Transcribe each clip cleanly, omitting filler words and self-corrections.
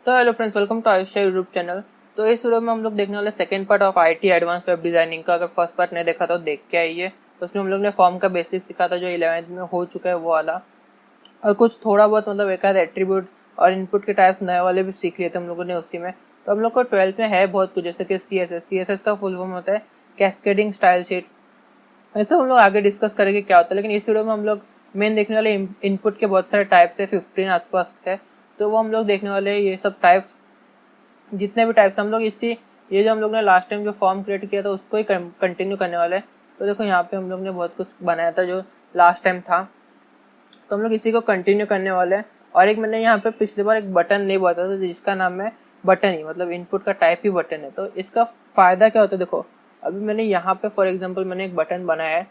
तो hello friends, welcome to Ayushya YouTube channel. तो इस वीडियो में हम लोग देखने वाले second part of IT advance web designing का। अगर फर्स्ट पार्ट नहीं देखा तो देख के आइए। तो उसमें हम लोग ने फॉर्म का बेसिक सीखा था जो 11th में हो चुका है वो वाला, और कुछ थोड़ा बहुत मतलब एक आध एट्रीब्यूट और इनपुट के टाइप्स नए वाले भी सीख लिए थे हम लोगों ने उसी में। तो हम लोग को 12th में है बहुत कुछ, जैसे कि सी एस एस का फुल फॉर्म होता है कैस्केडिंग स्टाइल शीट। ऐसे हम लोग आगे डिस्कस करेंगे क्या होता है, लेकिन इस वीडियो में हम लोग मेन देखने वाले इनपुट के बहुत सारे टाइप्स है, 15 आसपास है। तो वो हम लोग देखने वाले हैं, ये सब टाइप्स जितने भी टाइप्स हम लोग इसी ये जो हम लोग ने लास्ट टाइम जो फॉर्म क्रिएट किया था उसको ही कंटिन्यू करने वाले हैं। तो देखो यहाँ पे हम लोग ने बहुत कुछ बनाया था जो लास्ट टाइम था, तो हम लोग इसी को कंटिन्यू करने वाले हैं। और एक मैंने यहाँ पे पिछली बार एक बटन नहीं बताया था जिसका नाम है बटन ही, मतलब इनपुट का टाइप ही बटन है। तो इसका फायदा क्या होता है, देखो अभी मैंने यहाँ पे फॉर एग्जाम्पल मैंने एक बटन बनाया है,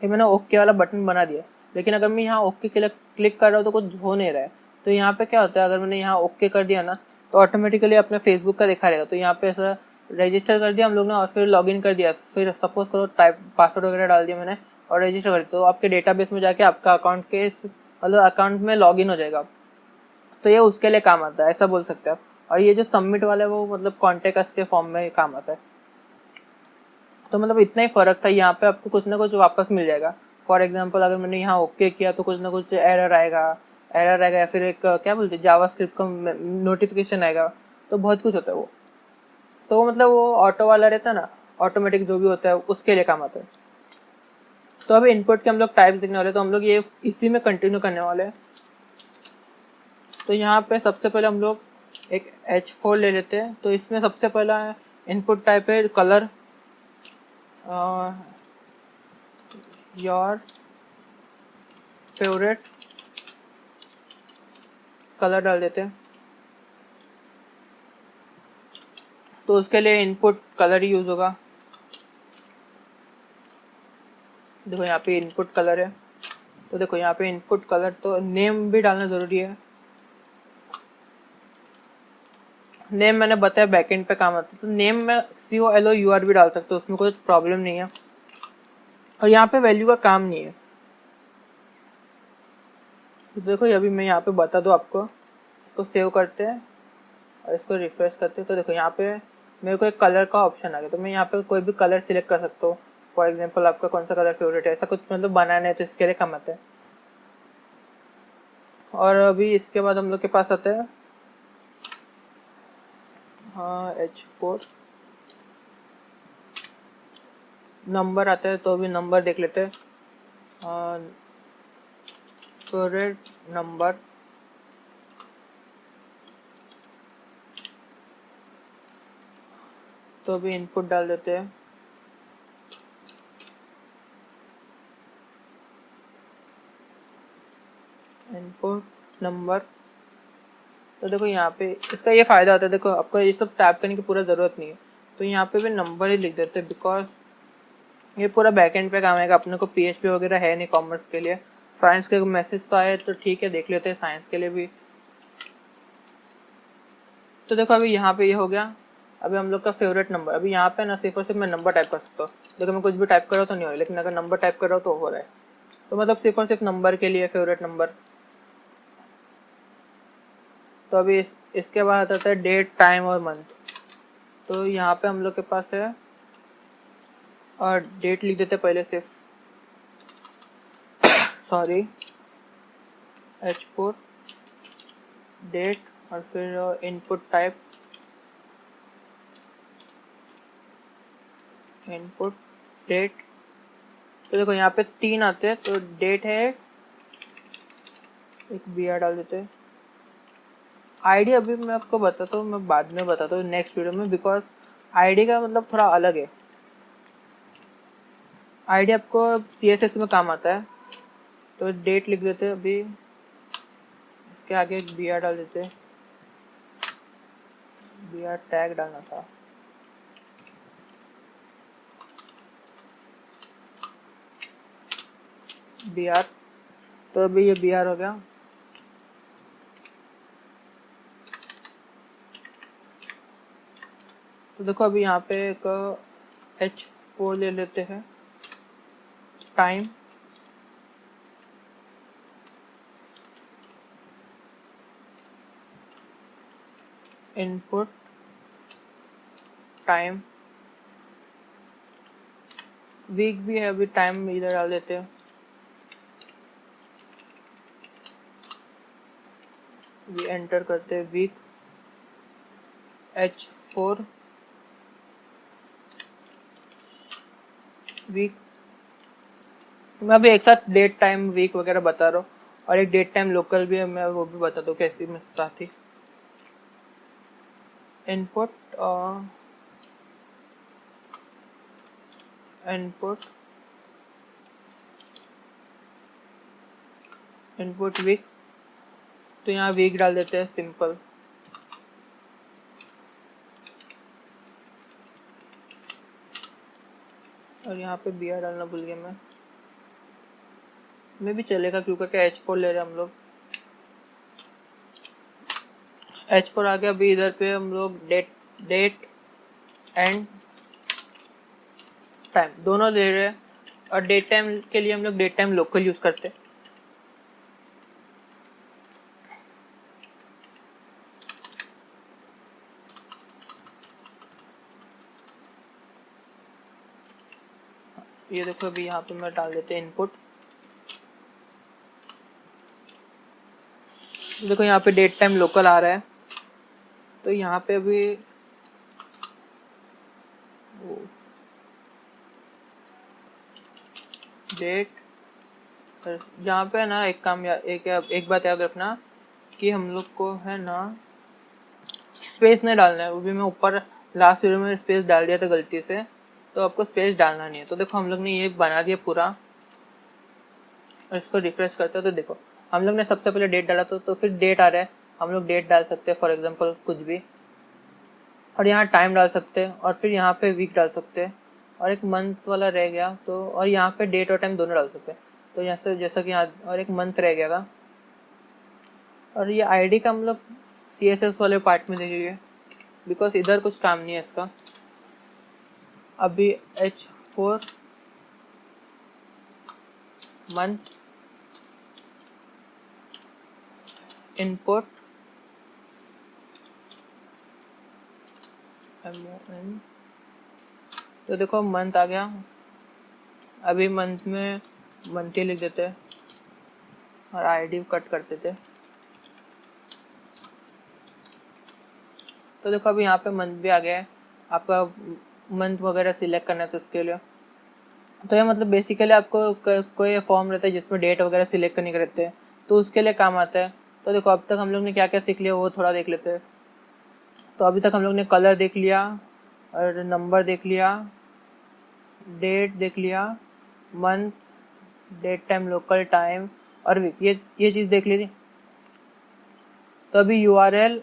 ये मैंने ओके वाला बटन बना दिया, लेकिन अगर मैं यहाँ ओके के लिए क्लिक कर रहा हूँ तो कुछ हो नहीं रहा है। तो यहाँ पे क्या होता है, अगर मैंने यहाँ ओके कर दिया ना तो ऑटोमेटिकली अपने फेसबुक का दिखा रहेगा। तो यहाँ पे ऐसा रजिस्टर कर दिया हम लोग ने और फिर लॉगिन कर दिया, फिर सपोज करो टाइप पासवर्ड वगैरह डाल दिया मैंने और रजिस्टर कर दिया, तो आपके डेटाबेस में जाके आपका अकाउंट के मतलब अकाउंट में लॉगिन हो जाएगा। तो ये उसके लिए काम आता है, ऐसा बोल सकते हैं आप। और ये जो सबमिट वाला है वो मतलब कॉन्टेक्ट के फॉर्म में काम आता है। तो मतलब इतना ही फर्क था, यहाँ पे आपको कुछ ना कुछ वापस मिल जाएगा। फॉर एग्जांपल अगर मैंने यहाँ ओके किया तो कुछ ना कुछ एरर आएगा या फिर एक क्या बोलते हैं जावास्क्रिप्ट का नोटिफिकेशन आएगा। तो बहुत कुछ होता है वो। तो मतलब वो ऑटो वाला रहता है ना, ऑटोमेटिक जो भी होता है उसके लिए काम आता है। तो अभी इनपुट के हम लोग टाइप देखने वाले, तो हम लोग ये इसी में कंटिन्यू करने वाले हैं। तो यहाँ पे सबसे पहले हम लोग एक H4 ले लेते हैं। तो इसमें सबसे पहला इनपुट टाइप है कलर, योर फेवरेट कलर डाल देते हैं। तो उसके लिए इनपुट कलर ही यूज होगा। देखो यहाँ पे इनपुट कलर है, तो देखो यहाँ पे इनपुट कलर, तो नेम भी डालना जरूरी है। नेम मैंने बताया बैकएंड पे काम आता है, तो नेम में COLOUR भी डाल सकते हो, उसमें कोई प्रॉब्लम नहीं है। और यहाँ पे वैल्यू का काम नहीं है। तो देखो अभी मैं यहाँ पे बता दूँ आपको, इसको सेव करते हैं और इसको रिफ्रेश करते हैं। तो देखो यहाँ पे मेरे को एक कलर का ऑप्शन आ गया, तो मैं यहाँ पे कोई भी कलर सिलेक्ट कर सकता हूँ। फॉर एग्जांपल आपका कौन सा कलर फेवरेट है, ऐसा कुछ मतलब बनाना है तो इसके लिए काम आता है। और अभी इसके बाद हम लोग के पास आता है H4 नंबर आता है। तो अभी नंबर देख लेते हैं, फेवरेट नंबर। तो अभी इनपुट डाल देते हैं, इनपुट नंबर। तो देखो यहाँ पे इसका ये फायदा होता है, देखो आपको ये सब टाइप करने की पूरा ज़रूरत नहीं है। तो यहाँ पे भी नंबर ही लिख देते हैं, बिकॉज ये पूरा बैकएंड पे काम आएगा। अपने को PHP वगैरह है नहीं कॉमर्स के लिए। साइंस के मैसेज तो आए तो ठीक है, देख लेते हैं साइंस के लिए भी। तो देखो अभी यहाँ पे ये हो गया। अभी हम लोग का फेवरेट नंबर, अभी यहाँ पे ना सिर्फ और सिर्फ मैं नंबर टाइप कर सकता हूँ। देखो मैं कुछ भी टाइप कर रहा हूँ तो नहीं हो रहा, लेकिन अगर नंबर टाइप कर रहा हूँ तो हो रहा है। तो मतलब सिर्फ और सिर्फ नंबर के लिए फेवरेट नंबर। तो अभी इसके बाद आता है डेट टाइम और मंथ। तो यहाँ पे हम लोग के पास है, और डेट लिख देते पहले सिर्फ, सॉरी H4 डेट, और फिर इनपुट टाइप इनपुट डेट। तो देखो यहाँ पे 3 आते हैं, तो डेट है, एक BR डाल देते हैं। आईडी अभी मैं आपको बताता हूँ, मैं बाद में बताता हूँ नेक्स्ट वीडियो में, बिकॉज आईडी का मतलब थोड़ा अलग है। आईडी आपको CSS में काम आता है। तो डेट लिख देते हैं अभी, इसके आगे एक BR डाल देते हैं, BR टैग डालना था। BR, तो अभी ये BR हो गया। तो देखो अभी यहाँ पे एक H4 ले लेते हैं, टाइम, इनपुट टाइम, वीक भी है, अभी टाइम इधर डाल देते हैं, वी एंटर करते हैं वीक H4 वीक। मैं अभी एक साथ डेट टाइम वीक वगैरह बता रहा हूँ, और एक डेट टाइम लोकल भी है, मैं वो भी बता दूँ कैसे में साथ ही। इनपुट इनपुट वीक, तो यहाँ वीक डाल देते हैं सिंपल, और यहाँ पे बी आर डालना भूल गया मैं भी चलेगा क्यों करके H4 ले रहे हैं हम लोग। H4 आ गया, अभी इधर पे हम लोग डेट एंड टाइम दोनों ले रहे हैं, और डेट टाइम के लिए हम लोग डेट टाइम लोकल यूज करते हैं। ये देखो अभी यहाँ पे मैं डाल देते हैं इनपुट, देखो यहाँ पे डेट टाइम लोकल आ रहा है, तो यहाँ पे अभी डेट, जहाँ पे ना एक बात याद रखना कि हम लोग को है ना स्पेस नहीं डालना है, वो भी मैं ऊपर लास्ट वीडियो में स्पेस डाल दिया था गलती से, तो आपको स्पेस डालना नहीं है। तो देखो हम लोग ने ये बना दिया पूरा, और इसको रिफ्रेश करते हो तो देखो हम लोग ने सबसे पहले डेट डाला तो फिर डेट आ रहा है, हम लोग डेट डाल सकते हैं फॉर एग्जांपल कुछ भी, और यहाँ टाइम डाल सकते हैं, और फिर यहाँ पे वीक डाल सकते हैं, और एक मंथ वाला रह गया तो, और यहाँ पे डेट और टाइम दोनों डाल सकते हैं। तो यहाँ से जैसा कि यहाँ और एक मंथ रह गया था, और ये आईडी का हम लोग CSS वाले पार्ट में देखिए, बिकॉज इधर कुछ काम नहीं है इसका। अभी H4 मंथ इनपुट MON, तो देखो मंथ आ गया, अभी मंथ में मंथ ही लिख देते हैं और आईडी कट कर देते। तो देखो अभी यहाँ पे मंथ भी आ गया है, आपका मंथ वगैरह सिलेक्ट करना है तो इसके लिए, तो ये मतलब बेसिकली आपको कोई फॉर्म रहता है जिसमें डेट वगैरह सिलेक्ट करने के रहते हैं, तो उसके लिए काम आता है। तो देखो अब तक हम लोग ने क्या क्या सीख लिया वो थोड़ा देख लेते हैं। तो अभी तक हम लोग ने कलर देख लिया, और नंबर देख लिया, डेट देख लिया, month, date time local time और वीक, ये चीज़ देख ली थी। तो अभी URL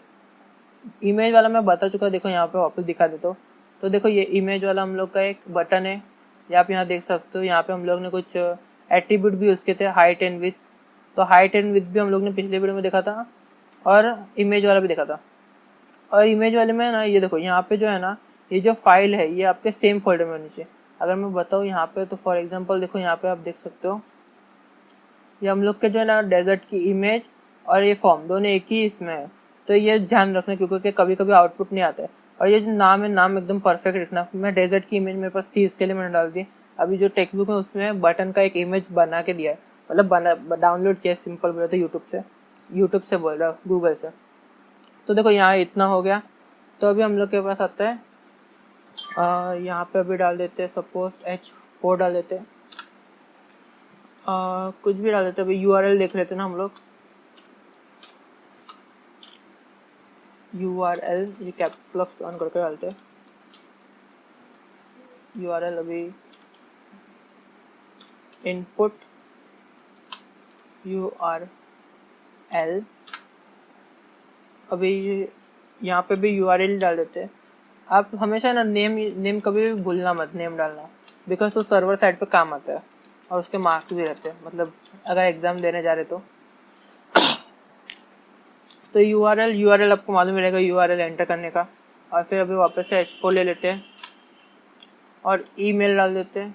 इमेज वाला मैं बता चुका, देखो यहाँ पे वापस दिखा देता हूँ। तो देखो ये इमेज वाला हम लोग का एक बटन है, या आप यहाँ देख सकते हो, यहाँ पे हम लोग ने कुछ एट्रीब्यूट भी उसके थे, हाइट एंड विड्थ। तो हाइट एंड विड्थ भी हम लोग ने पिछले वीडियो में देखा था, और इमेज वाला भी देखा था। और इमेज वाले में ना ये देखो यहाँ पे जो है ना, ये जो फाइल है ये आपके सेम फोल्डर में होनी चाहिए। अगर मैं बताऊँ यहाँ पे, तो फॉर एग्जांपल देखो यहाँ पे आप देख सकते हो, ये हम लोग के जो है ना डेजर्ट की इमेज और ये फॉर्म दोनों एक ही इसमें है। तो ये ध्यान रखना क्योंकि कभी कभी आउटपुट नहीं आता है। और ये जो नाम है, नाम एकदम परफेक्ट रखना। मैं डेजर्ट की इमेज मेरे पास थी, इसके लिए मैंने डाल दी। अभी जो टेक्स्ट बुक है उसमें बटन का एक इमेज बना के दिया है, मतलब बना डाउनलोड किया, सिंपल बोला तो यूट्यूब से बोल रहा हूँ, गूगल से। तो देखो यहाँ इतना हो गया। तो अभी हम लोग के पास आता है, यहाँ पे अभी डाल देते हैं, सपोज H4 डाल देते हैं, कुछ भी डाल देते हैं। अभी URL देख लेते हैं ना हम लोग, URL ये कैप्स लॉक ऑन करके डालते हैं। URL अभी इनपुट URL, अभी यहाँ पे भी URL डाल देते हैं। आप हमेशा ना नेम कभी भी भूलना मत, नेम डालना, बिकॉज वो सर्वर साइड पे काम आता है और उसके मार्क्स भी रहते हैं, मतलब अगर एग्जाम देने जा रहे तो URL आपको मालूम रहेगा, URL एंटर करने का। और फिर अभी वापस से H4 ले लेते हैं और ईमेल डाल देते हैं।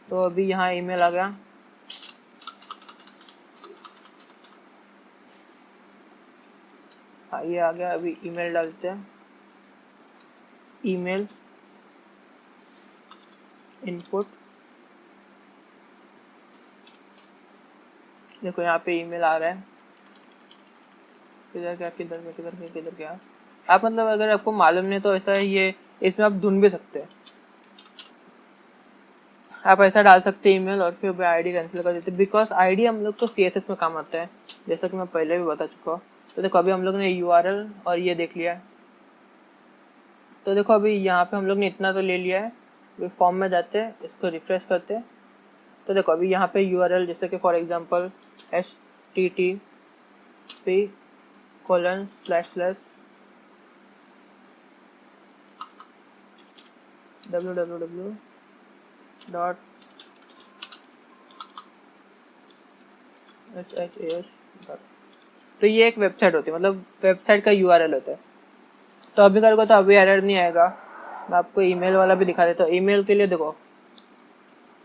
तो अभी यहाँ ईमेल आ गया, ये आ गया। अभी ईमेल डालते हैं, ईमेल इनपुट। देखो यहाँ पे ईमेल आ रहा है, किधर क्या किधर क्या किधर क्या किधर क्या। आप मतलब अगर आपको मालूम नहीं तो ऐसा ये इसमें आप ढूंढ भी सकते हैं। आप ऐसा डाल सकते हैं ईमेल और फिर आईडी कैंसिल कर देते हैं, बिकॉज आईडी हम लोग को सीएसएस में काम आता है, जैसा कि मैं पहले भी बता चुका हूँ। तो देखो अभी हम लोग ने यूआरएल और ये देख लिया है। तो देखो अभी यहाँ पे हम लोग ने इतना तो ले लिया है। अभी फॉर्म में जाते हैं, इसको रिफ्रेश करते हैं। तो देखो अभी यहाँ पे यूआरएल जैसे कि फॉर एग्जांपल http://www.shas. तो ये एक वेबसाइट होती है, मतलब वेबसाइट का यूआरएल होता है। तो अभी करोगे तो अभी एरर नहीं आएगा। मैं आपको ईमेल वाला भी दिखा देता हूँ। ईमेल के लिए देखो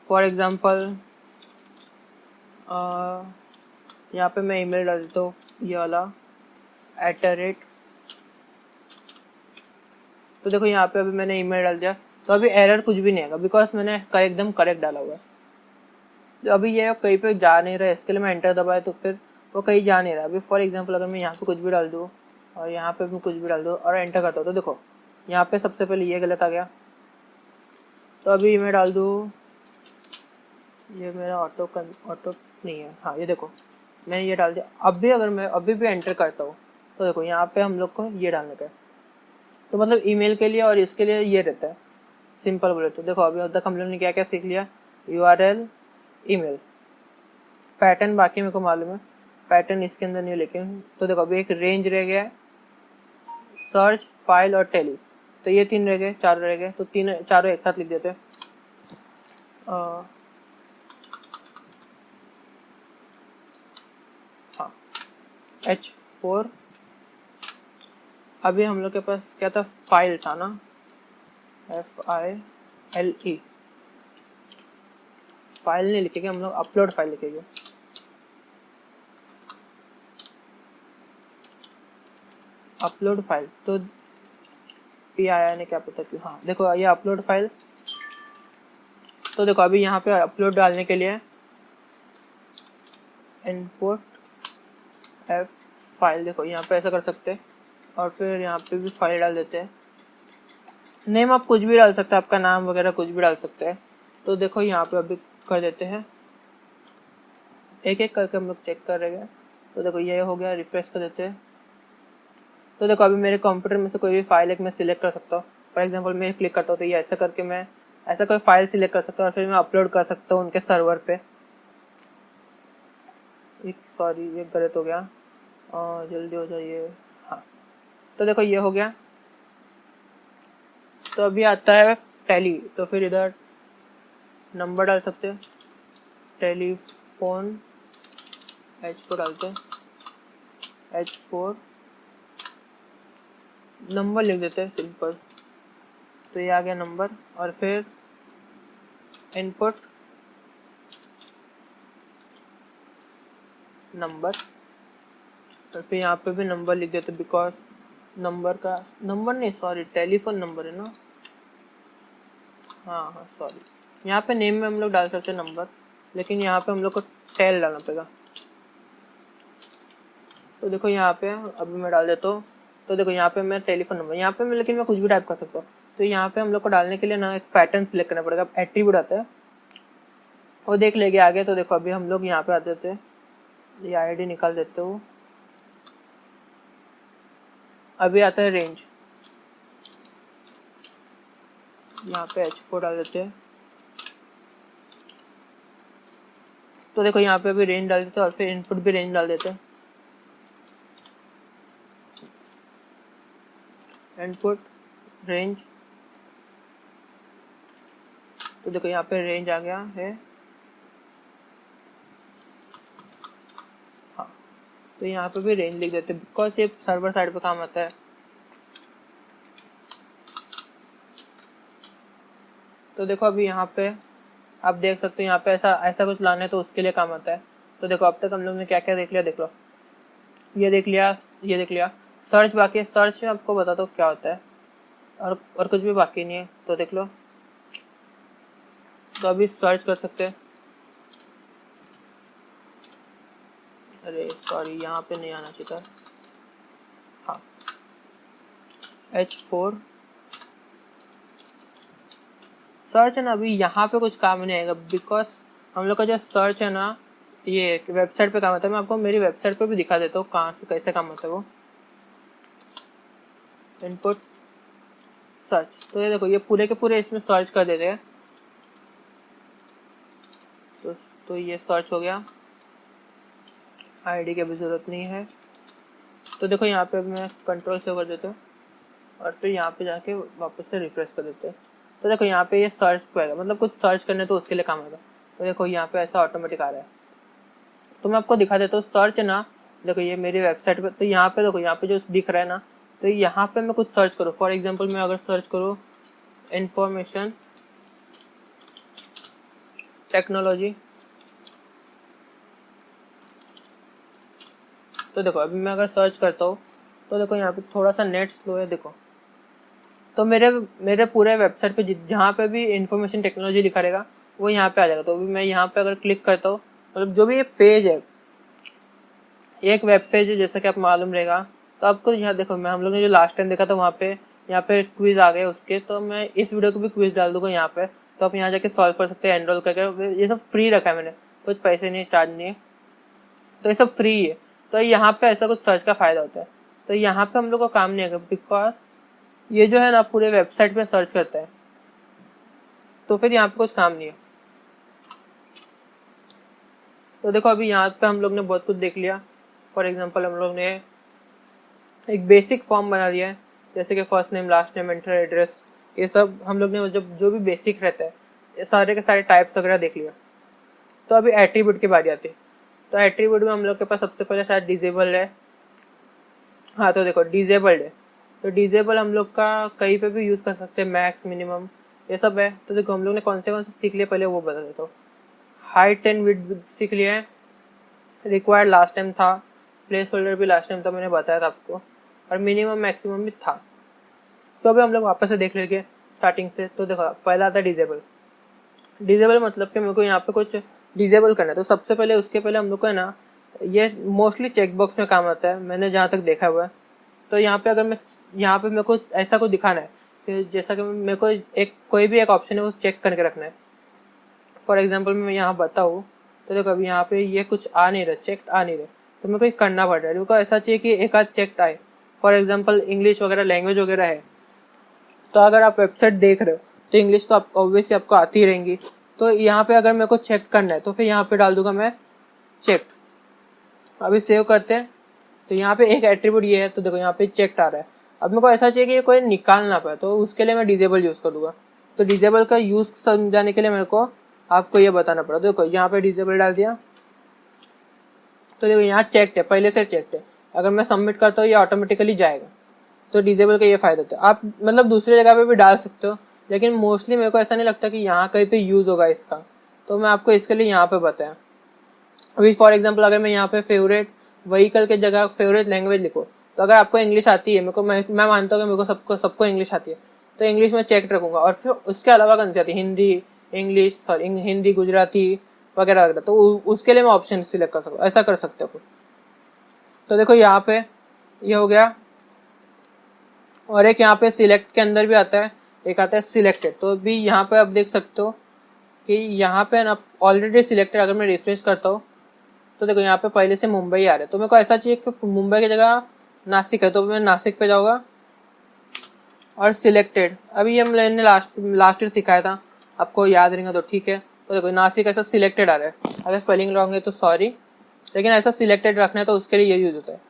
फॉर एग्जांपल यहाँ पे मैं ईमेल डाल देता हूँ, ये वाला @ तो देखो यहाँ पे अभी मैंने ईमेल डाल दिया, तो अभी एरर कुछ भी नहीं आएगा, बिकॉज मैंने एकदम करेक्ट डाला हुआ है। तो अभी ये कहीं पे जा नहीं रहा है, इसके लिए मैं एंटर दबाया तो फिर वो कहीं जा नहीं रहा। अभी फॉर एग्जांपल अगर मैं यहाँ पे कुछ भी डाल दूँ और यहाँ पे मैं कुछ भी डाल दूँ और एंटर करता हूँ, तो देखो यहाँ पे सबसे पहले ये गलत आ गया। तो अभी मैं डाल दूँ, ये मेरा ऑटो नहीं है, हाँ ये देखो मैंने ये डाल दिया। अब भी अगर मैं अभी भी एंटर करता हूँ तो देखो यहाँ पे हम लोग को ये डालने का है। तो मतलब ईमेल के लिए और इसके लिए ये रहता है, सिंपल बोले तो। देखो अभी अब तक हम लोग ने क्या क्या सीख लिया, यूआरएल, ईमेल, पैटर्न बाकी मेरे को मालूम है, पैटर्न इसके अंदर नहीं है लेकिन। तो देखो अभी एक रेंज रह गया है, सर्च, फाइल और टेली। तो ये 3 रह गए, 4 रह गए, तो चारों एक साथ लिख देते हैं। हाँ H4। अभी हम लोग के पास क्या था, फाइल था ना, FILE। फाइल नहीं लिखेंगे हम लोग, अपलोड फाइल लिखेंगे। अपलोड फाइल तो पी आया नहीं, क्या पता क्यों। हाँ देखो ये अपलोड फाइल। तो देखो अभी यहाँ पे अपलोड डालने के लिए इनपुट F फाइल, देखो यहाँ पे ऐसा कर सकते हैं और फिर यहाँ पे भी फाइल डाल देते हैं। नेम आप कुछ भी डाल सकते हैं, आपका नाम वगैरह कुछ भी डाल सकते हैं। तो देखो यहाँ पे अभी कर देते हैं, एक एक करके हम लोग चेक कर रहे हैं। तो देखो ये हो गया, रिफ्रेश कर देते हैं। तो देखो अभी मेरे कंप्यूटर में से कोई भी फाइल एक मैं सिलेक्ट कर सकता हूँ। फॉर एग्जांपल मैं क्लिक करता हूँ तो ये ऐसा करके मैं ऐसा कोई फाइल सिलेक्ट कर सकता हूँ और फिर मैं अपलोड कर सकता हूँ उनके सर्वर पे। सॉरी ये गलत हो गया, जल्दी हो जाइए। हाँ तो देखो ये हो गया। तो अभी आता है टैली, तो फिर इधर नंबर डाल सकते हैं, टेलीफोन H4 डालते हैं, H4 नंबर लिख देते हैं सिंपल। तो ये आ गया नंबर और फिर इनपुट नंबर और फिर यहाँ पे भी नंबर लिख देते, बिकॉज नंबर नहीं, सॉरी टेलीफोन नंबर है ना। हाँ सॉरी, यहाँ पे नेम में हम लोग डाल सकते हैं नंबर, लेकिन यहाँ पे हम लोग को टेल डालना पड़ेगा। तो देखो यहाँ पे अभी मैं डाल देता हूँ। तो देखो यहाँ पे मैं टेलीफोन नंबर, यहाँ पे लेकिन मैं कुछ भी टाइप कर सकता हूँ। तो यहाँ पे हम लोग को डालने के लिए ना एक पैटर्न सिलेक्ट करना पड़ेगा, एट्रीब्यूट आता है वो देख लेंगे आगे। तो देखो अभी हम लोग यहाँ पे आ देते हैं, ये आईडी निकाल देते हो। अभी आता है रेंज, यहाँ पे H4 डाल देते हैं। तो देखो यहाँ पे अभी रेंज डाल देते हैं और फिर इनपुट भी रेंज डाल देते हैं, इनपुट रेंज। तो देखो यहाँ पे रेंज आ गया है। हाँ तो यहाँ पे भी रेंज लिख देते हैं, बिकॉज ये सर्वर साइड पे काम आता है। तो देखो अभी यहाँ पे आप देख सकते हो, यहाँ पे ऐसा कुछ लाना है तो उसके लिए काम आता है। तो देखो अब तक हम लोग ने क्या क्या देख लिया, देख लो ये देख लिया, ये देख लिया, सर्च बाकी है। सर्च में आपको बताता हूँ क्या होता है, और कुछ भी बाकी नहीं है। तो देख लो, तो अभी सर्च कर सकते हैं। अरे सॉरी, यहाँ पे नहीं आना चाहिए था। हाँ, H4 सर्च है ना। अभी यहाँ पे कुछ काम नहीं आएगा, बिकॉज हम लोग का जो सर्च है ना, ये वेबसाइट पे काम आता है। मैं आपको मेरी वेबसाइट पे भी दिखा देता हूँ कहाँ से कैसे काम होता है वो। इनपुट सर्च, तो ये देखो, ये पूरे के पूरे इसमें सर्च कर देते हैं। तो ये सर्च हो गया, आईडी की भी जरूरत नहीं है। तो देखो यहाँ पे मैं कंट्रोल से कर देता हूँ, और फिर यहाँ पे जाके वापस से रिफ्रेश कर देते हैं। तो देखो यहाँ पे ये सर्च पे आएगा, मतलब कुछ सर्च करने तो उसके लिए काम आएगा। तो देखो यहाँ पे ऐसा ऑटोमेटिक आ रहा है। तो मैं आपको दिखा देता हूँ सर्च है ना। देखो ये मेरी वेबसाइट पे, तो यहाँ पे देखो, यहाँ पे जो दिख रहा है ना, तो यहाँ पे मैं कुछ सर्च करूँ। फॉर एग्जाम्पल मैं अगर सर्च करूँ इंफॉर्मेशन टेक्नोलॉजी, तो देखो अभी मैं अगर सर्च करता हूँ, तो देखो यहाँ पे थोड़ा सा नेट स्लो है। देखो, तो मेरे पूरे वेबसाइट पे जहाँ पे भी इंफॉर्मेशन टेक्नोलॉजी लिखा रहेगा वो यहाँ पे आ जाएगा। तो अभी मैं यहाँ पे अगर क्लिक करता हूँ, मतलब जो भी ये पेज है, एक वेब पेज है जैसा कि आप मालूम रहेगा। तो आपको यहाँ देखो, मैं हम लोग ने जो लास्ट टाइम देखा था वहाँ पे, यहाँ पे क्विज आ गए उसके। तो मैं इस वीडियो को भी क्विज डाल दूंगा यहाँ पे, तो आप यहाँ जाके सॉल्व कर सकते हैं एनरोल करके। ये सब फ्री रखा है मैंने, कुछ पैसे नहीं, चार्ज नहीं है, तो ये सब फ्री है। तो यहाँ पे ऐसा कुछ सर्च का फायदा होता है। तो यहाँ पे हम लोग का काम नहीं है, बिकॉज ये जो है ना पूरे वेबसाइट पे सर्च करता है, तो फिर यहाँ पे कुछ काम नहीं है। तो देखो अभी यहाँ पे हम लोग ने बहुत कुछ देख लिया। फॉर एग्जांपल हम लोग ने एक बेसिक फॉर्म बना दिया है, जैसे कि first name, last name, enter address, ये सब हम लोग ने जब जो भी बेसिक रहता है, ये सारे के सारे टाइप्स वगैरह देख लिया। तो अभी एट्रीब्यूट की बारी आती है। तो एट्रीब्यूट में हम लोग के पास सबसे पहले शायद डिजेबल है। हाँ, तो देखो डिजेबल्ड है, तो डिजेबल हम लोग का कहीं पे भी यूज़ कर सकते हैं, मैक्स, मिनिमम, ये सब है। तो देखो हम लोग ने कौन से सीख लिया पहले वो बता देता हूँ। हाइट एंड विड्थ सीख लिया है, रिक्वायर्ड लास्ट टाइम था, प्लेस होल्डर भी लास्ट टाइम था, मैंने बताया था आपको, और मिनिमम मैक्सिमम भी था। तो अभी हम लोग वापस से देख लेंगे स्टार्टिंग से। तो देखो पहला आता है डिजेबल। डिजेबल मतलब कि मेरे को यहाँ पे कुछ डिजेबल करना है, तो सबसे पहले उसके पहले हम लोग को है ना, ये मोस्टली चेकबॉक्स में काम आता है, मैंने जहाँ तक देखा हुआ है। तो यहाँ पे अगर मैं यहाँ पे मेरे को ऐसा कुछ दिखाना है कि जैसा कि मेरे को एक कोई भी एक ऑप्शन है वो चेक करके रखना है। फॉर एग्जांपल मैं यहाँ बताऊँ, तो देखो अभी यहाँ पे ये कुछ आ नहीं रहा, चेक आ नहीं रहा, तो मेरे को एक करना पड़ रहा है। मेरे को ऐसा चाहिए कि एक आध चेक आए। फॉर एग्जांपल इंग्लिश वगैरह लैंग्वेज वगैरह है, तो अगर आप वेबसाइट देख रहे हो तो इंग्लिश तो आप ऑब्वियसली आपको आती रहेंगी। तो यहाँ पे अगर मेरे को चेक करना है तो फिर यहाँ पे डाल दूंगा मैं चेक। अभी सेव करते हैं, तो यहाँ पे एक एट्रीब्यूट ये है, तो देखो यहाँ पे चेक आ रहा है। अब मेरे को ऐसा चाहिए कि ये कोई निकाल ना पाए, तो उसके लिए मैं डिजेबल यूज कर दूंगा। तो डिजेबल का यूज समझाने के लिए मेरे को आपको ये बताना पड़ा। देखो यहाँ पे डिजेबल डाल दिया, तो देखो यहाँ चेक है, पहले से चेक है। अगर मैं सबमिट करता हूँ ये ऑटोमेटिकली जाएगा। तो डिजेबल का ये फायदा होता है। आप मतलब दूसरी जगह पे भी डाल सकते हो, लेकिन मोस्टली मेरे को ऐसा नहीं लगता कि यहाँ कहीं पे यूज होगा इसका, तो मैं आपको इसके लिए यहाँ पे बताया। अभी फॉर एग्जांपल अगर मैं यहाँ पे फेवरेट व्हीकल के जगह फेवरेट लैंग्वेज लिखो, तो अगर आपको इंग्लिश आती है, मैं मानता हूँ कि मेरे को सबको इंग्लिश आती है, तो इंग्लिश में चेक रखूंगा। और फिर उसके अलावा कौन सी आती है, हिंदी, इंग्लिश, सॉरी हिंदी, गुजराती वगैरह वगैरह, तो उसके लिए मैं ऑप्शन सिलेक्ट कर सकता हूँ, ऐसा कर सकते हो। तो देखो यहाँ पे ये हो गया, और एक यहाँ पे सिलेक्ट के अंदर भी आता है, एक आता है सिलेक्टेड। तो भी यहाँ पे आप देख सकते हो कि यहाँ पे ना ऑलरेडी सिलेक्टेड, अगर मैं रिफ्रेश करता हूँ तो देखो यहाँ पे पहले से मुंबई आ रहा है। तो मेरे को ऐसा चाहिए कि मुंबई की जगह नासिक है, तो मैं नासिक पे जाऊँगा और सिलेक्टेड। अभी ये मैंने लास्ट ईयर सिखाया था, आपको याद रहेगा तो ठीक है। तो देखो नासिक ऐसा सिलेक्टेड आ रहा है, अगर स्पेलिंग रॉन्ग है तो सॉरी, लेकिन ऐसा सिलेक्टेड रखना है तो उसके लिए ये यूज होता है।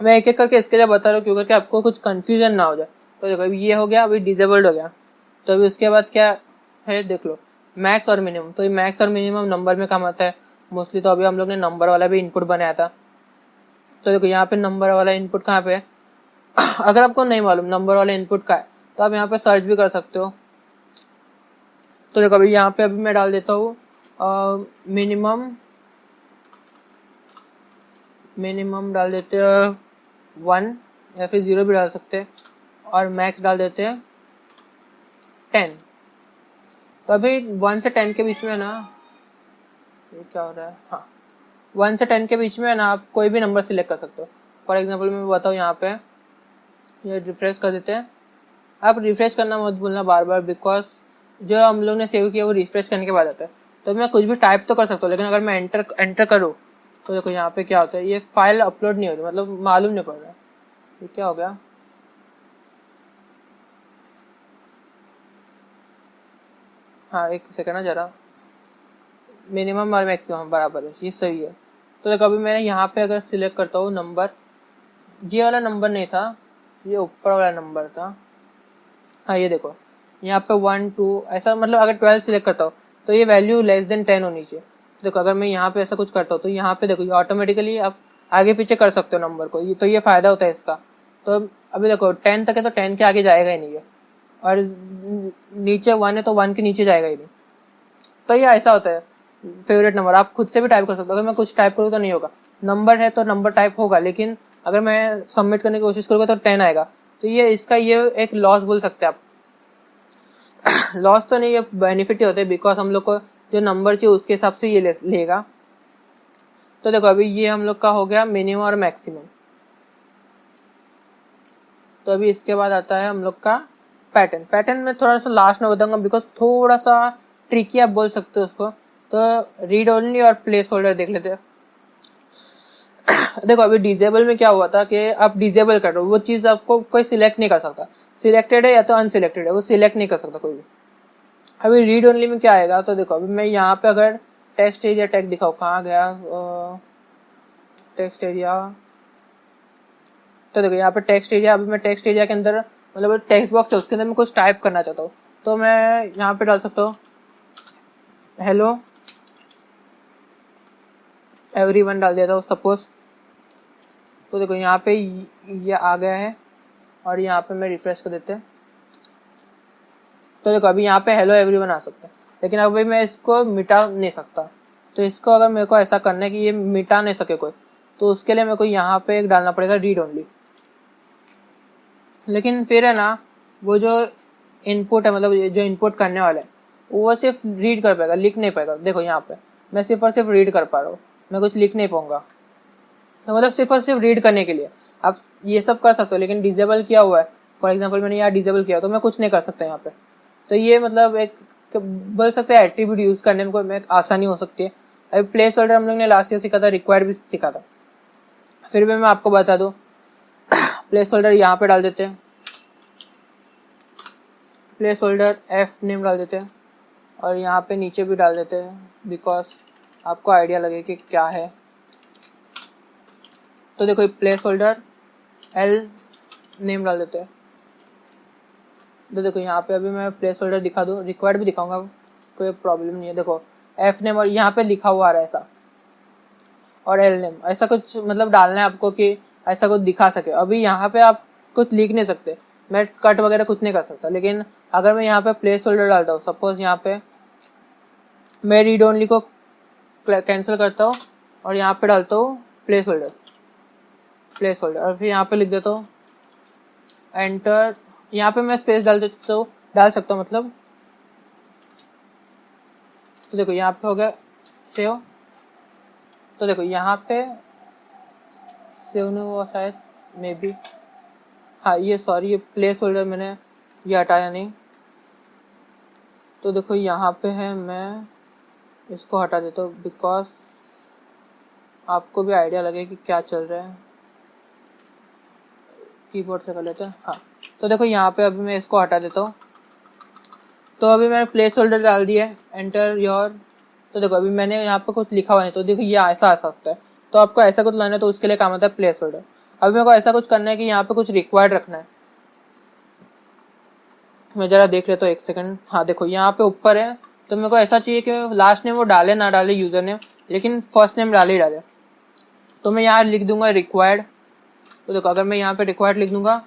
मैं एक एक करके इसके लिए बता रहा हूँ, क्यों करके आपको कुछ कंफ्यूजन ना हो जाए। तो देखो अभी ये हो गया, अभी डिजेबल्ड हो गया। तो अभी उसके बाद क्या है देख लो, मैक्स और मिनिमम। तो ये मैक्स और मिनिमम नंबर में काम आता है मोस्टली। तो अभी हम लोग ने नंबर वाला भी इनपुट बनाया था। तो देखो यहाँ पे नंबर वाला इनपुट कहाँ पे है अगर आपको नहीं मालूम नंबर वाला इनपुट का है, तो आप यहाँ पे सर्च भी कर सकते हो। तो देखो अभी यहाँ पे अभी मैं डाल देता हूँ मिनिमम डाल देते हैं 1 या फिर 0 भी डाल सकते हैं, और मैक्स डाल देते हैं 10। तो अभी 1 से 10 के बीच में ना, ये क्या हो रहा है, हाँ 1 से 10 के बीच में ना आप कोई भी नंबर सिलेक्ट कर सकते हो। फॉर एग्जाम्पल मैं बताऊँ, यहाँ पे ये रिफ्रेश कर देते हैं। आप रिफ्रेश करना मत भूलना बार बार, बिकॉज जो हम लोग ने सेव किया वो रिफ्रेश करने के बाद आता है। तो मैं कुछ भी टाइप तो कर सकता हूँ, लेकिन अगर मैं एंटर करूँ तो देखो यहाँ पे क्या होता है, ये फाइल अपलोड नहीं हो रही, मतलब मालूम नहीं पड़ रहा ये क्या हो गया। हाँ एक सेकंड ना जरा, मिनिमम और मैक्सिमम बराबर है, ये सही है। तो देखो अभी मैंने यहाँ पे अगर सिलेक्ट करता हूँ नंबर, ये वाला नंबर नहीं था, ये ऊपर वाला नंबर था। हाँ ये देखो यहाँ पे 1 2 ऐसा, मतलब अगर 12 सिलेक्ट करता हूँ तो ये वैल्यू लेस देन 10 होनी चाहिए। तो देखो अगर मैं यहाँ पे ऐसा कुछ करता हूँ तो यहाँ पे देखो ये ऑटोमेटिकली आप आगे पीछे कर सकते हो नंबर को, ये तो ये फायदा होता है इसका। तो अभी देखो 10 तक है तो 10 के आगे जाएगा ही नहीं है, और नीचे 1 है तो 1 के नीचे जाएगा ही नहीं। तो ये ऐसा होता है फेवरेट नंबर, आप खुद से भी टाइप कर सकते हो। अगर मैं कुछ टाइप करूँ तो नहीं होगा, नंबर है तो नंबर टाइप होगा, लेकिन अगर मैं सबमिट करने की कोशिश करूँगा तो 10 आएगा। तो ये इसका ये एक लॉस बोल सकते हैं आप। लॉस तो नहीं, ये बेनिफिट ही होते हैं, बिकॉज हम लोग को जो नंबर चाहिए उसके हिसाब से ये लेगा। तो देखो अभी ये हम लोग का हो गया मिनिमम और मैक्सिमम। तो अभी इसके बाद आता है हम लोग का पैटर्न। पैटर्न में थोड़ा सा लास्ट में बताऊंगा, बिकॉज थोड़ा सा ट्रिकी आप बोल सकते हो उसको। तो रीड ओनली और प्लेस होल्डर देख लेते हैं। देखो अभी डिजेबल में क्या हुआ था कि आप डिजेबल कर रहे हो, वो चीज आपको कोई सिलेक्ट नहीं कर सकता, सिलेक्टेड है या तो अनसिलेक्टेड है, वो सिलेक्ट नहीं कर सकता कोई भी। अभी रीड ओनली में क्या आएगा, तो देखो अभी मैं यहाँ पे अगर टेक्स्ट एरिया टैग दिखाओ, कहाँ गया टेक्स्ट एरिया, तो देखो यहाँ पे टेक्स्ट एरिया, अभी मैं टेक्स्ट एरिया के अंदर मतलब टेक्स्ट बॉक्स है उसके अंदर मैं कुछ टाइप करना चाहता हूँ, तो मैं यहाँ पे डाल सकता हूँ हेलो एवरीवन डाल देता हूँ सपोज। तो देखो यहाँ पे ये आ गया है, और यहाँ पे मैं रिफ्रेश कर देते हैं। तो देखो अभी यहाँ पे हेलो एवरीवन आ सकता है, लेकिन अभी मैं इसको मिटा नहीं सकता। तो इसको अगर मेरे को ऐसा करना है कि ये मिटा नहीं सके कोई, तो उसके लिए मेरे को यहाँ पे एक डालना पड़ेगा रीड ओनली। लेकिन फिर है ना, वो जो इनपुट है, मतलब जो इनपुट करने वाला है वो सिर्फ रीड कर पाएगा, लिख नहीं पाएगा। देखो यहाँ पे मैं सिर्फ और सिर्फ रीड कर पा रहा हूँ, मैं कुछ लिख नहीं पाऊंगा। तो मतलब सिर्फ और सिर्फ रीड करने के लिए आप ये सब कर सकते हो, लेकिन डिजेबल किया हुआ है। फॉर एग्जाम्पल मैंने यहाँ डिजेबल किया तो मैं कुछ नहीं कर सकता यहाँ पे। तो ये मतलब एक बोल सकते हैं एट्रीब्यूट यूज करने में कोई आसानी हो सकती है। अभी प्लेस होल्डर हम लोग ने लास्ट ईयर सीखा था, रिक्वायर्ड भी सीखा था, फिर भी मैं आपको बता दूं। प्लेस होल्डर यहाँ पे डाल देते हैं, प्लेस होल्डर एफ नेम डाल देते हैं, और यहाँ पे नीचे भी डाल देते हैं, बिकॉज आपको आइडिया लगे कि क्या है। तो देखो प्लेस होल्डर एल नेम डाल देते हैं। तो देखो यहाँ पे अभी मैं प्लेस होल्डर दिखा दूँ, रिक्वायर्ड भी दिखाऊंगा, कोई प्रॉब्लम नहीं है। देखो एफ नेम और यहाँ पे लिखा हुआ आ रहा है ऐसा, और एल नेम ऐसा कुछ मतलब डालना है आपको कि ऐसा कुछ दिखा सके। अभी यहाँ पे आप कुछ लिख नहीं सकते, मैं कट वगैरह कुछ नहीं कर सकता, लेकिन अगर मैं यहाँ पे प्लेस होल्डर डालता हूँ, सपोज यहाँ पे मैं रीड ओनली को कैंसिल करता हूँ और यहाँ पे डालता हूँ प्लेस होल्डर, प्लेस होल्डर, और फिर यहाँ पे लिख देता हूँ एंटर। यहाँ पे मैं स्पेस डाल सकता हूँ मतलब। तो देखो यहाँ पे हो गया सेव। तो देखो यहाँ पे सेव नहीं हुआ शायद, मे बी, हाँ ये सॉरी, ये प्लेस होल्डर मैंने ये हटाया नहीं। तो देखो यहाँ पे है, मैं इसको हटा देता हूँ बिकॉज आपको भी आइडिया लगे कि क्या चल रहा है। कीबोर्ड से कर लेते हैं, हाँ। तो देखो यहाँ पे अभी मैं इसको हटा देता हूँ। तो अभी मैंने प्लेस होल्डर डाल दिया है, एंटर योर। तो देखो अभी मैंने यहाँ पे कुछ लिखा हुआ नहीं, तो देखो ये ऐसा आ सकता है। तो आपको ऐसा कुछ लाना है तो उसके लिए काम आता है प्लेस होल्डर। अभी मेरे को ऐसा कुछ करना है कि यहाँ पे कुछ रिक्वायर्ड रखना है, मैं जरा देख लेता हूँ एक सेकंड। हाँ देखो यहाँ पे ऊपर है, तो मेरे को ऐसा चाहिए कि लास्ट नेम वो डाले ना डाले यूजर नेम, लेकिन फर्स्ट नेम डाले ही डाले। तो मैं यहाँ लिख दूंगा रिक्वायर्ड। तो देखो अगर मैं यहाँ पे रिक्वायर्ड लिख दूंगा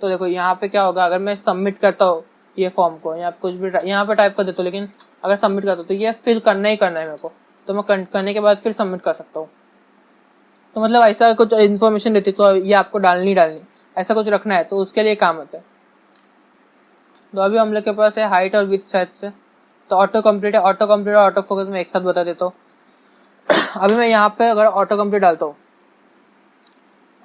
तो देखो यहाँ पे क्या होगा, अगर मैं सबमिट करता हूँ ये फॉर्म को, यहाँ पे कुछ भी यहाँ पे टाइप कर देता हूँ, लेकिन अगर सबमिट करता हूँ तो ये फिल करना ही करना है मेरे को। तो मैं करने के बाद फिर सबमिट कर सकता हूँ। तो मतलब ऐसा कुछ इन्फॉर्मेशन रहती तो ये आपको डालनी ऐसा कुछ रखना है तो उसके लिए काम होता है। तो अभी हम लोग के पास है हाइट और विथ साइज से, तो ऑटो कंप्लीट है। ऑटो कंप्लीट और ऑटो फोकस में एक साथ बता देता हूँ। अभी मैं यहाँ पे अगर ऑटो कंप्लीट डालता हूँ,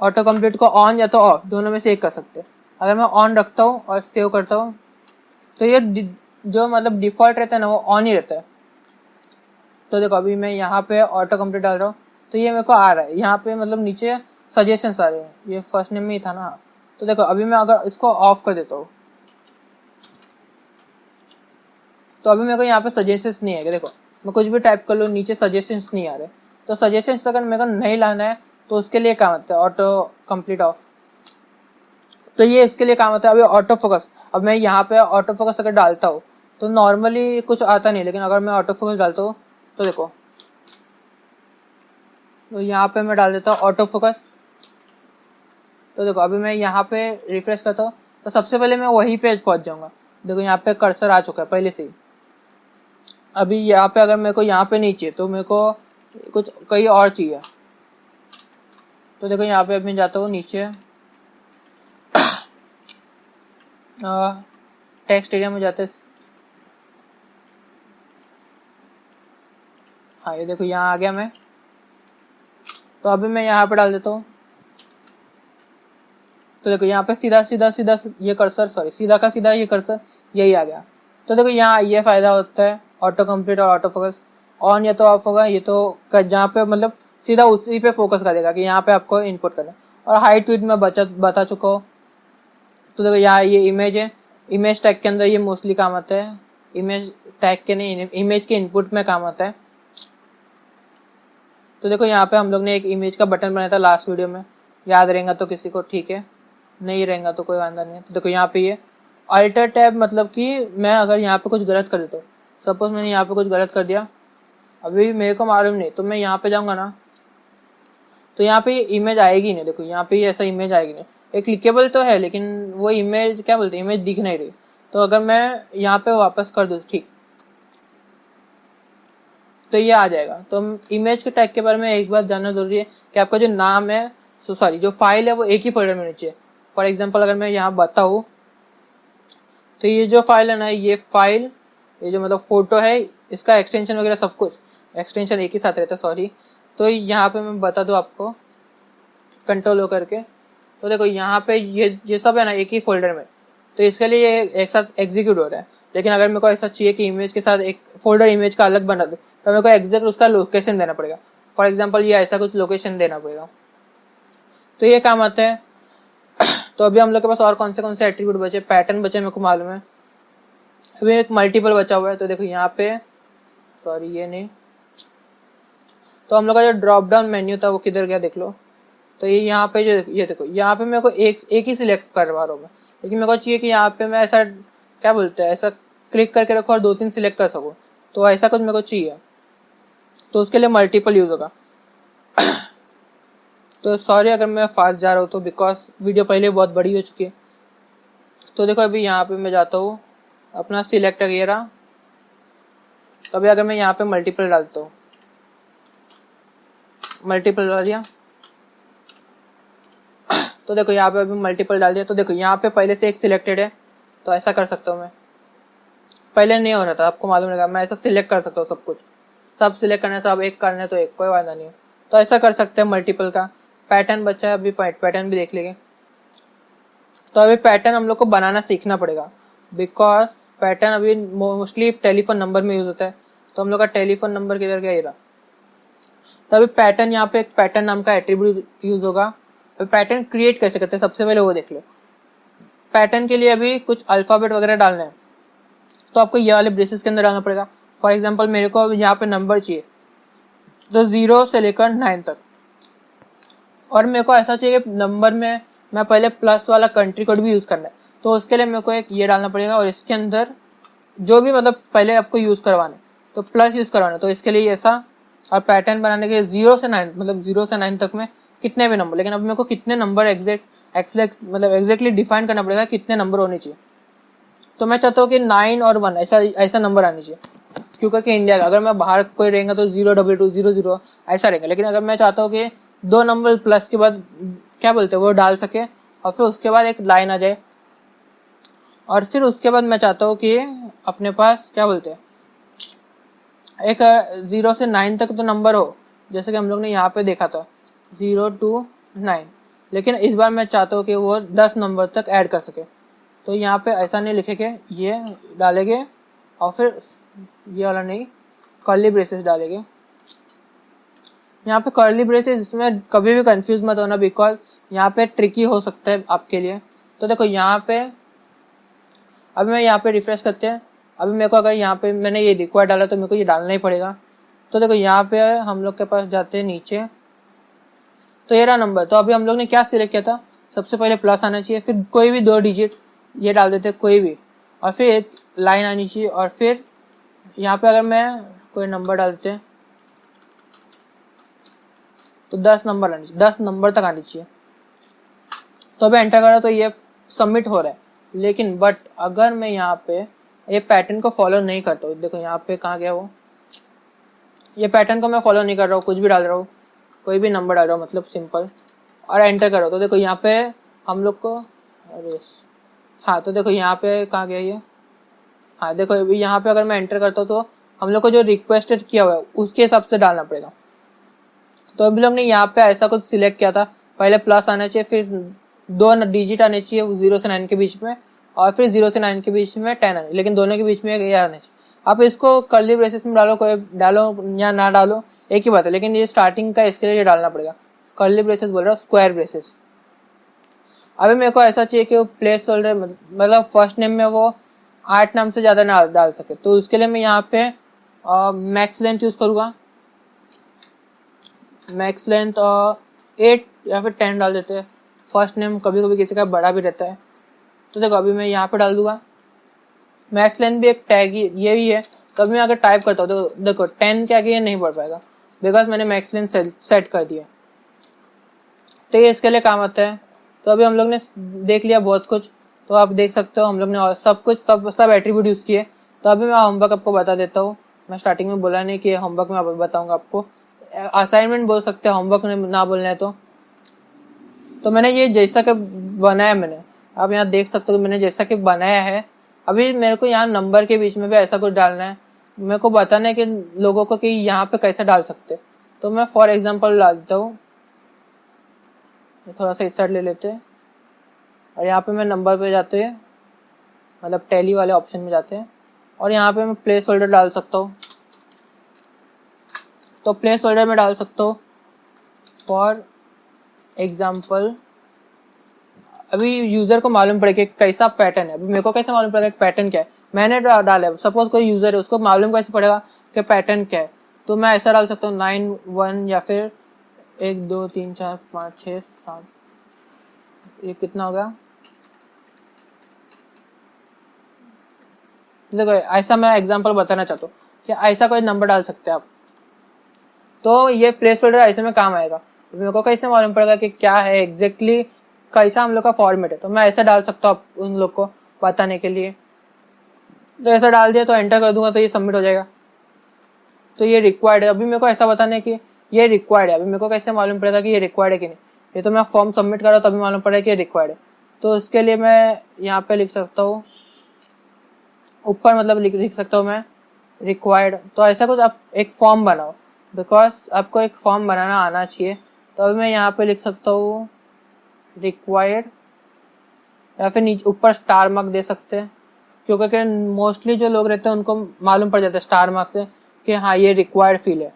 ऑटो कंप्लीट को ऑन या तो ऑफ दोनों में से एक कर सकते हैं। अगर मैं ऑन रखता हूँ और सेव करता हूँ तो ये जो मतलब डिफॉल्ट रहता है ना वो ऑन ही रहता है। तो देखो अभी मैं यहाँ पे ऑटो कंप्लीट डाल रहा हूँ तो ये मेरे को आ रहा है। यहाँ पे मतलब नीचे सजेशंस आ रहे हैं, ये फर्स्ट नेम में ही था ना। तो देखो अभी मैं अगर इसको ऑफ कर देता हूँ तो अभी मेरे को यहाँ पे सजेशंस नहीं आएगा। देखो मैं कुछ भी टाइप कर लूँ नीचे सजेशंस नहीं आ रहे। तो सजेशंस अगर मेरे को नहीं लाना है तो उसके लिए काम आता है ऑटो कंप्लीट ऑफ। तो ये इसके लिए काम आता है। अभी ऑटो फोकस, अब मैं यहाँ पे ऑटो फोकस अगर डालता हूँ तो नॉर्मली कुछ आता नहीं, लेकिन अगर मैं ऑटो फोकस डालता हूँ तो देखो, तो यहाँ पे मैं डाल देता हूँ ऑटो फोकस। तो देखो अभी मैं यहाँ पे रिफ्रेश करता हूँ तो सबसे पहले मैं वही पेज पहुंच जाऊंगा। देखो यहाँ पे कर्सर आ चुका है पहले से ही। अभी यहाँ पे अगर मेरे को यहाँ पे नहीं चाहिए तो मेरे को कुछ कहीं और चाहिए। तो देखो यहाँ पे अभी मैं जाता हूँ नीचे टेक्स्ट एरिया में जाते, हाँ ये देखो यहाँ आ गया मैं। तो अभी मैं यहाँ पे डाल देता हूँ। तो देखो यहाँ पे सीधा सीधा सीधा ये कर्सर, सॉरी सीधा का सीधा ये कर्सर यही आ गया। तो देखो यहाँ ये फायदा होता है ऑटो कंप्लीट और ऑटो फोकस। ऑन या तो ऑफ होगा, ये तो जहाँ पे मतलब सीधा उसी पे फोकस करेगा कि यहाँ पे आपको इनपुट करना है। और हाइट विड्थ में बता चुका हूँ। तो देखो यहाँ ये इमेज है, इमेज टैग के अंदर ये मोस्टली काम आता है। इमेज टैग के नहीं, इमेज के इनपुट में काम आता है। तो देखो यहाँ पे हम लोग ने एक इमेज का बटन बनाया था लास्ट वीडियो में, याद रहेगा तो किसी को ठीक है, नहीं रहेगा तो कोई वांधा नहीं है। तो देखो यहाँ पे ये अल्टर टैब, मतलब कि मैं अगर यहाँ पे कुछ गलत कर देता हूँ, सपोज मैंने यहाँ पे कुछ गलत कर दिया, अभी मेरे को मालूम नहीं, तो मैं यहाँ पे जाऊँगा ना तो यहाँ पे ये इमेज आएगी नहीं। देखो यहाँ पे ये ऐसा इमेज आएगी नहीं। एक क्लिकेबल तो है लेकिन वो इमेज क्या बोलते हैं, इमेज दिख नहीं रही। तो अगर मैं यहाँ पे वापस कर दूँ ठीक, तो ये आ जाएगा। तो इमेज के टैग के बारे में एक बात जानना जरूरी है कि आपका जो नाम है, सॉरी जो फाइल है वो एक ही फोल्डर में होनी चाहिए। फॉर एग्जांपल अगर मैं यहाँ बताऊँ तो ये जो फाइल है ना, ये फाइल, ये जो मतलब फोटो है, इसका एक्सटेंशन वगैरह सब कुछ एक्सटेंशन एक ही साथ रहता है, सॉरी। तो यहाँ पे मैं बता दूँ आपको कंट्रोल हो करके, तो देखो यहाँ पे ये सब है ना एक ही फोल्डर में, तो इसके लिए ये एक साथ एग्जीक्यूट हो रहा है। लेकिन अगर मेरे को ऐसा चाहिए कि इमेज के साथ एक फोल्डर इमेज का अलग बना दे तो मेरे को एग्जैक्ट उसका लोकेशन देना पड़ेगा। फॉर एग्जांपल ये ऐसा कुछ लोकेशन देना पड़ेगा, तो ये काम आता है। तो अभी हम लोग के पास और कौन से एट्रीब्यूट बचे, पैटर्न बचे मेरे को मालूम है। अभी एक मल्टीपल बचा हुआ है। तो देखो यहाँ पे, सॉरी ये नहीं, तो हम लोग का जो ड्रॉप डाउन मेन्यू था वो किधर गया देख लो। तो ये यहाँ पे जो ये देखो, यहाँ पे मेरे को एक ही सिलेक्ट करवा रहा हूँ मैं, लेकिन मेरे को चाहिए कि यहाँ पे मैं ऐसा क्या बोलते हैं, ऐसा क्लिक करके रखो और 2-3 सिलेक्ट कर सकूँ। तो ऐसा कुछ मेरे को चाहिए, तो उसके लिए मल्टीपल यूज होगा। तो सॉरी अगर मैं फास्ट जा रहा हूँ तो, बिकॉज वीडियो पहले बहुत बड़ी हो चुकी है। तो देखो अभी यहाँ पे मैं जाता हूँ अपना सिलेक्ट वगैरह। तो अभी अगर मैं यहाँ पे मल्टीपल डालता हूँ, मल्टीपल डाल दिया, तो देखो यहाँ पे अभी मल्टीपल डाल दिया। तो देखो यहाँ पे पहले से एक सिलेक्टेड है, तो ऐसा कर सकता हूँ मैं। पहले नहीं हो रहा था, आपको मालूम रहेगा, मैं ऐसा सिलेक्ट कर सकता हूँ सब कुछ, सब सिलेक्ट करने से अब एक करने तो एक, कोई वादा नहीं है। तो ऐसा कर सकते हैं मल्टीपल का। पैटर्न बचा है, अभी पैटर्न भी देख लेंगे। तो अभी पैटर्न हम लोग को बनाना सीखना पड़ेगा, बिकॉज पैटर्न अभी मोस्टली टेलीफोन नंबर में यूज होता है। तो हम लोग का टेलीफोन नंबर किधर गया, ये रहा। तो अभी पैटर्न, यहाँ पे एक पैटर्न नाम का एट्रीब्यूट यूज होगा। पैटर्न क्रिएट कैसे करते हैं सबसे पहले वो देख लो। पैटर्न के लिए अभी कुछ अल्फाबेट वगैरह डालना है, तो आपको ये वाले ब्रेसेस के अंदर डालना पड़ेगा। फॉर एग्जांपल मेरे को यहाँ पे नंबर चाहिए, तो 0 से लेकर 9 तक, और मेरे को ऐसा चाहिए कि नंबर में मैं पहले प्लस वाला कंट्री कोड भी यूज करना है। तो उसके लिए मेरे को एक ये डालना पड़ेगा, और इसके अंदर जो भी मतलब पहले आपको यूज करवाना, तो प्लस यूज करवाना। तो इसके लिए ऐसा, और पैटर्न बनाने के 0 से 9, मतलब 0 से 9 तक में कितने भी नंबर, लेकिन अब मेरे को कितने नंबर एग्जैक्टली डिफाइन करना पड़ेगा, कितने नंबर होने चाहिए। तो मैं चाहता हूँ कि 9 और 1 ऐसा नंबर आनी चाहिए, क्योंकि इंडिया का, अगर मैं बाहर कोई रहेगा तो 022 00 ऐसा रहेगा। लेकिन अगर मैं चाहता हूँ कि दो नंबर प्लस के बाद क्या बोलते हैं वो डाल सके, और फिर उसके बाद एक लाइन आ जाए, और फिर उसके बाद मैं चाहता हूँ कि अपने पास क्या बोलते हैं एक 0 से 9 तक तो नंबर हो, जैसे कि हम लोग ने यहाँ पे देखा था 0 to 9, लेकिन इस बार मैं चाहता हूँ कि वो 10 नंबर तक ऐड कर सके। तो यहाँ पे ऐसा नहीं लिखेंगे, ये डालेंगे और फिर ये वाला नहीं, कर्ली ब्रेसेस डालेंगे। यहाँ पे कर्ली ब्रेसेस, इसमें कभी भी कंफ्यूज मत होना, बिकॉज यहाँ पे ट्रिकी हो सकता है आपके लिए। तो देखो यहाँ पे अभी मैं यहाँ पे रिफ्रेश करते हैं, अभी मेरे को अगर यहाँ पे मैंने ये रिक्वायर डाला तो मेरे को ये डालना ही पड़ेगा। तो देखो यहाँ पे हम लोग के पास जाते हैं नीचे, तो ये रहा नंबर। तो अभी हम लोग ने क्या सिलेक्ट किया था, सबसे पहले प्लस आना चाहिए, फिर कोई भी 2 डिजिट ये डाल देते कोई भी, और फिर एक लाइन आनी चाहिए, और फिर यहाँ पे अगर मैं कोई नंबर डालते हैं तो 10 नंबर आनी चाहिए, 10 नंबर तक आनी चाहिए। तो अभी एंटर करा तो ये सबमिट हो रहा है, लेकिन बट अगर मैं यहाँ पे ये पैटर्न को फॉलो नहीं करता हूँ, देखो यहाँ पे कहाँ गया वो, ये पैटर्न को मैं फॉलो नहीं कर रहा हूँ, कुछ भी डाल रहा हूँ, कोई भी नंबर डाल रहा हूँ मतलब सिंपल, और एंटर करो तो देखो यहाँ पे हम लोग को, अरे हाँ, तो देखो यहाँ पे कहाँ गया ये, हाँ देखो अभी यहाँ पे अगर मैं एंटर करता हूँ तो हम लोग को जो रिक्वेस्टेड किया हुआ है उसके हिसाब से डालना पड़ेगा। तो अभी लोग ने यहाँ पे ऐसा कुछ सिलेक्ट किया था, पहले प्लस आना चाहिए, फिर 2 डिजिट आने चाहिए 0 से 9 के बीच में, और फिर 0 से 9 के बीच में 10 आने, लेकिन दोनों के बीच में ये आने चाहिए। आप इसको कर्ली ब्रेसेस में डालो, कोई डालो या ना डालो एक ही बात है, लेकिन ये स्टार्टिंग का इसके लिए डालना पड़ेगा। कर्ली ब्रेसेस बोल रहा हूँ, स्क्वायर ब्रेसेस। अभी मेरे को ऐसा चाहिए कि वो प्लेस होल्डर मतलब फर्स्ट नेम में वो 8 नाम से ज़्यादा ना डाल सके, तो उसके लिए मैं यहाँ पे मैक्स लेंथ यूज़ करूँगा, मैक्स लेंथ 8 या फिर 10 डाल देते हैं। फर्स्ट नेम कभी कभी किसी का बड़ा भी रहता है, तो देखो अभी मैं यहाँ पे डाल दूंगा। मैक्स लेंथ भी एक टैग ही ये भी है, तो अभी मैं अगर टाइप करता हूँ तो देखो 10 के आगे ये नहीं बढ़ पाएगा, बिकॉज मैंने मैक्स लेंथ सेट कर दिया, तो ये इसके लिए काम आता है। तो अभी हम लोग ने देख लिया बहुत कुछ, तो आप देख सकते हो हम लोग ने सब कुछ सब एट्रीब्यूट यूज़ किए। तो अभी मैं होमवर्क आपको बता देता हूँ, मैं स्टार्टिंग में बोला नहीं कि होमवर्क में बताऊँगा आपको, असाइनमेंट बोल सकते हैं, होमवर्क ना बोलना है तो मैंने ये जैसा कि बनाया मैंने, आप यहाँ देख सकते हो मैंने जैसा कि बनाया है। अभी मेरे को यहाँ नंबर के बीच में भी ऐसा कुछ डालना है, मेरे को बताना है कि लोगों को कि यहाँ पे कैसे डाल सकते। तो मैं फॉर एग्जांपल डाल देता हूँ, थोड़ा सा इस साइड ले लेते हैं, और यहाँ पे मैं नंबर पे जाते हैं मतलब टैली वाले ऑप्शन में जाते हैं, और यहाँ पे मैं प्लेस होल्डर डाल सकता हूँ। तो प्लेस होल्डर में डाल सकता हूँ फॉर एग्जाम्पल। अभी यूजर को मालूम पड़ेगा कि कैसा पैटर्न है, अभी मेरे को कैसे मालूम पड़ेगा कि पैटर्न क्या है, मैंने डाला है, सपोज कोई यूजर है उसको मालूम कैसे पड़ेगा कि पैटर्न क्या है। तो मैं ऐसा डाल सकता हूँ 9 1 या फिर 1 2 3 4 5 6 7, ये कितना होगा, देखो ऐसा मैं एग्जांपल बताना चाहता हूँ कि ऐसा कोई नंबर डाल सकते हैं आप। तो ये प्लेस होल्डर ऐसे में काम आएगा, मेरे को कैसे मालूम पड़ेगा कि क्या है एग्जैक्टली कैसा हम लोग का फॉर्मेट है, तो मैं ऐसा डाल सकता हूँ उन लोग को बताने के लिए। तो ऐसा डाल दिया तो एंटर कर दूंगा तो ये सबमिट हो जाएगा। तो ये रिक्वायर्ड है, अभी मेरे को ऐसा बताना है कि ये रिक्वायर्ड है, अभी मेरे को कैसे मालूम पड़ेगा कि ये रिक्वायर्ड है कि नहीं, ये तो मैं फॉर्म सबमिट कर रहा हूँ तभी मालूम पड़ेगा कि ये रिक्वायर्ड है। तो इसके लिए मैं यहाँ पे लिख सकता हूँ ऊपर, मतलब लिख सकता हूँ मैं रिक्वायर्ड। तो ऐसा कुछ आप एक फॉर्म बनाओ, बिकॉज आपको एक फॉर्म बनाना आना चाहिए। तो अभी मैं यहाँ पे लिख सकता हूँ रिक्वायर्ड, या फिर नीचे ऊपर स्टार मार्क दे सकते हैं, क्योंकि मोस्टली जो लोग रहते हैं उनको मालूम पड़ जाता है स्टार मार्क से कि हाँ ये रिक्वायर्ड फील है।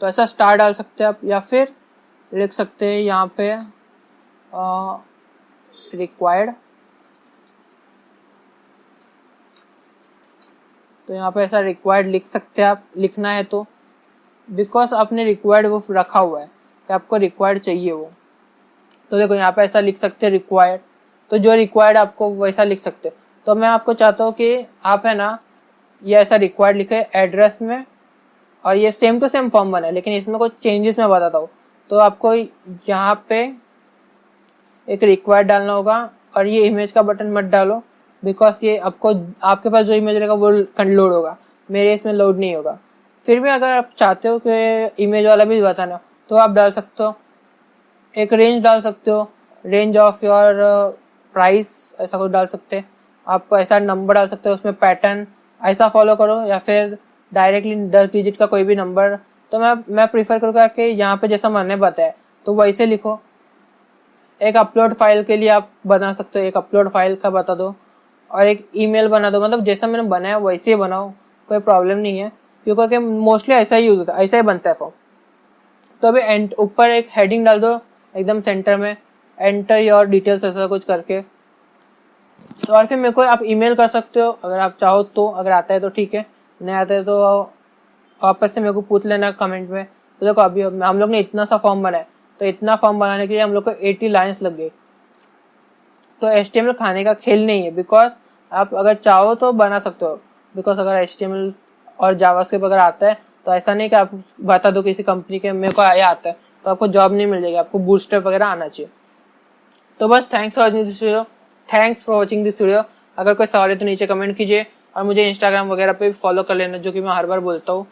तो ऐसा स्टार डाल सकते हैं आप, या फिर लिख सकते हैं यहाँ पे रिक्वायर्ड। तो यहाँ पे ऐसा रिक्वायर्ड लिख सकते हैं आप, लिखना है तो, बिकॉज आपने रिक्वायर्ड वो रखा हुआ है कि आपको रिक्वायर्ड चाहिए वो। तो देखो यहाँ पे ऐसा लिख सकते हैं रिक्वायर्ड, तो जो रिक्वायर्ड आपको वैसा लिख सकते हैं। तो मैं आपको चाहता हूँ कि आप है ना ये ऐसा रिक्वायर्ड लिखे एड्रेस में, और ये सेम टू सेम फॉर्म बना है, लेकिन इसमें कुछ चेंजेस मैं बताता हूँ। तो आपको यहाँ पे एक रिक्वायर्ड डालना होगा, और ये इमेज का बटन मत डालो, बिकॉज ये आपको आपके पास जो इमेज रहेगा वो लोड होगा, मेरे इसमें लोड नहीं होगा। फिर भी अगर आप चाहते हो कि इमेज वाला भी बताना, तो आप डाल सकते हो, एक रेंज डाल सकते हो, रेंज ऑफ योर प्राइस ऐसा कुछ डाल सकते हैं। आप ऐसा नंबर डाल सकते हो, उसमें पैटर्न ऐसा फॉलो करो, या फिर डायरेक्टली 10 डिजिट का कोई भी नंबर। तो मैं प्रीफर करूँगा कि यहाँ पे जैसा मैंने बताया तो वैसे लिखो। एक अपलोड फाइल के लिए आप बना सकते हो, एक अपलोड फाइल का बता दो, और एक ईमेल बना दो। मतलब जैसा मैंने बनाया वैसे ही बनाओ, कोई प्रॉब्लम नहीं है, क्योंकि मोस्टली ऐसा ही यूज होता है, ऐसा ही बनता है फॉर्म। तो अभी ऊपर एक हेडिंग डाल दो एकदम सेंटर में, एंटर योर डिटेल्स ऐसा कुछ करके। तो और फिर मेरे को आप ईमेल कर सकते हो अगर आप चाहो तो, अगर आता है तो ठीक है, नहीं आता है तो वापस से मेरे को पूछ लेना कमेंट में। तो देखो अभी हम लोग ने इतना सा फॉर्म बनाया, तो इतना फॉर्म बनाने के लिए हम लोग को 80 लाइन्स लग गई। तो HTML खाने का खेल नहीं है, बिकॉज आप अगर चाहो तो बना सकते हो। बिकॉज अगर HTML और जावास्क्रिप्ट अगर आता है तो ऐसा नहीं कि आप बता दो किसी कंपनी के मेरे को आया आता है तो आपको जॉब नहीं मिल जाएगी, आपको बूटस्ट्रैप वगैरह आना चाहिए। तो बस thanks for watching this video. अगर कोई सवाल है तो नीचे कमेंट कीजिए, और मुझे इंस्टाग्राम वगैरह पे भी फॉलो कर लेना, जो कि मैं हर बार बोलता हूँ।